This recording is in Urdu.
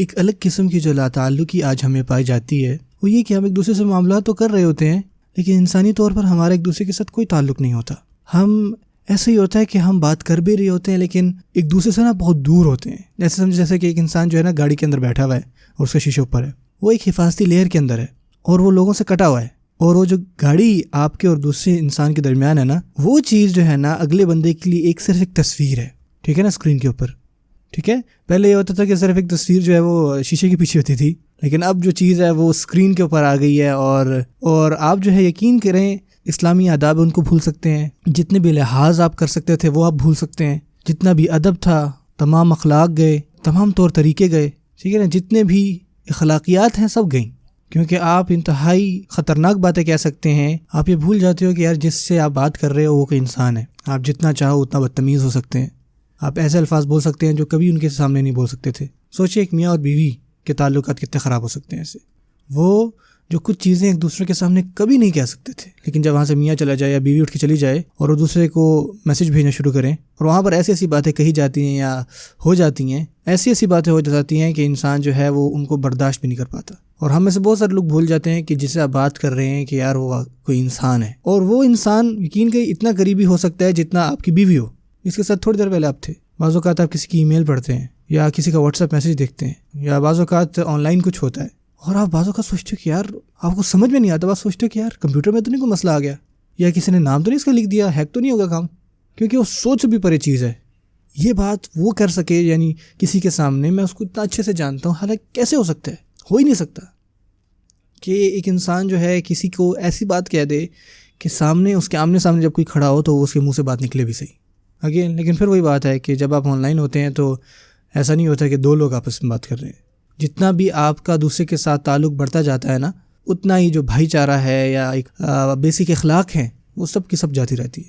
ایک الگ قسم کی جو لاتعلقی آج ہمیں پائی جاتی ہے وہ یہ کہ ہم ایک دوسرے سے معاملات تو کر رہے ہوتے ہیں لیکن انسانی طور پر ہمارا ایک دوسرے کے ساتھ کوئی تعلق نہیں ہوتا. ہم ایسا ہی ہوتا ہے کہ ہم بات کر بھی رہے ہوتے ہیں لیکن ایک دوسرے سے بہت دور ہوتے ہیں. جیسے کہ ایک انسان جو ہے گاڑی کے اندر بیٹھا ہوا ہے اور اس کا شیشے اوپر ہے, وہ ایک حفاظتی لیئر کے اندر ہے اور وہ لوگوں سے کٹا ہوا ہے, اور وہ جو گاڑی آپ کے اور دوسرے انسان کے درمیان ہے وہ چیز جو ہے اگلے بندے کے لیے صرف ایک تصویر ہے, ٹھیک ہے اسکرین کے اوپر, ٹھیک ہے. پہلے یہ ہوتا تھا کہ صرف ایک تصویر جو ہے وہ شیشے کے پیچھے ہوتی تھی, لیکن اب جو چیز ہے وہ اسکرین کے اوپر آ گئی ہے, اور آپ جو ہے یقین کریں اسلامی آداب ان کو بھول سکتے ہیں, جتنے بھی لحاظ آپ کر سکتے تھے وہ آپ بھول سکتے ہیں, جتنا بھی ادب تھا تمام اخلاق گئے, تمام طور طریقے گئے, ٹھیک ہے نا, جتنے بھی اخلاقیات ہیں سب گئیں, کیونکہ آپ انتہائی خطرناک باتیں کہہ سکتے ہیں. آپ یہ بھول جاتے ہو کہ یار جس سے آپ بات کر رہے ہو وہ کوئی انسان ہے. آپ جتنا چاہو اتنا بدتمیز ہو سکتے ہیں, آپ ایسے الفاظ بول سکتے ہیں جو کبھی ان کے سامنے نہیں بول سکتے تھے. سوچیں ایک میاں اور بیوی کے تعلقات کتنے خراب ہو سکتے ہیں ایسے. وہ جو کچھ چیزیں ایک دوسرے کے سامنے کبھی نہیں کہہ سکتے تھے, لیکن جب وہاں سے میاں چلا جائے یا بیوی اٹھ کے چلی جائے اور وہ دوسرے کو میسج بھیجنا شروع کریں اور وہاں پر ایسی ایسی باتیں کہی جاتی ہیں یا ہو جاتی ہیں, ایسی باتیں ہو جاتی ہیں کہ انسان جو ہے وہ ان کو برداشت بھی نہیں کر پاتا. اور ہم میں سے بہت سارے لوگ بھول جاتے ہیں کہ جس سے آپ بات کر رہے ہیں کہ یار وہ کوئی انسان ہے, اور وہ انسان یقین کہ اتنا قریبی ہو سکتا ہے جتنا آپ کی بیوی ہو, جس کے ساتھ تھوڑی دیر پہلے آپ تھے. بعض اوقات آپ کسی کی ای میل پڑھتے ہیں یا کسی کا واٹس ایپ میسج دیکھتے ہیں یا بعض اوقات آن لائن کچھ ہوتا ہے, اور آپ بعض اوقات سوچتے ہو کہ یار آپ کو سمجھ میں نہیں آتا, بات سوچتے ہو کہ یار کمپیوٹر میں تو نہیں کوئی مسئلہ آ گیا, یا کسی نے نام تو نہیں اس کا لکھ دیا, ہیک تو نہیں ہوگا کام, کیونکہ وہ سوچ بھی پرے چیز ہے. یہ بات وہ کر سکے یعنی کسی کے سامنے, میں اس کو اتنا اچھے سے جانتا ہوں, حالانکہ کیسے ہو سکتا ہے, ہو ہی نہیں سکتا کہ ایک انسان جو ہے کسی کو ایسی بات کہہ دے کہ سامنے اس کے آمنے سامنے جب کوئی کھڑا ہو تو اس کے منہ سے بات نکلے بھی صحیح اگین. لیکن پھر وہی بات ہے کہ جب آپ آن لائن ہوتے ہیں تو ایسا نہیں ہوتا کہ دو لوگ آپس میں بات کر رہے ہیں. جتنا بھی آپ کا دوسرے کے ساتھ تعلق بڑھتا جاتا ہے اتنا ہی جو بھائی چارہ ہے یا ایک بیسک اخلاق ہیں وہ سب کی سب جاتی رہتی ہے.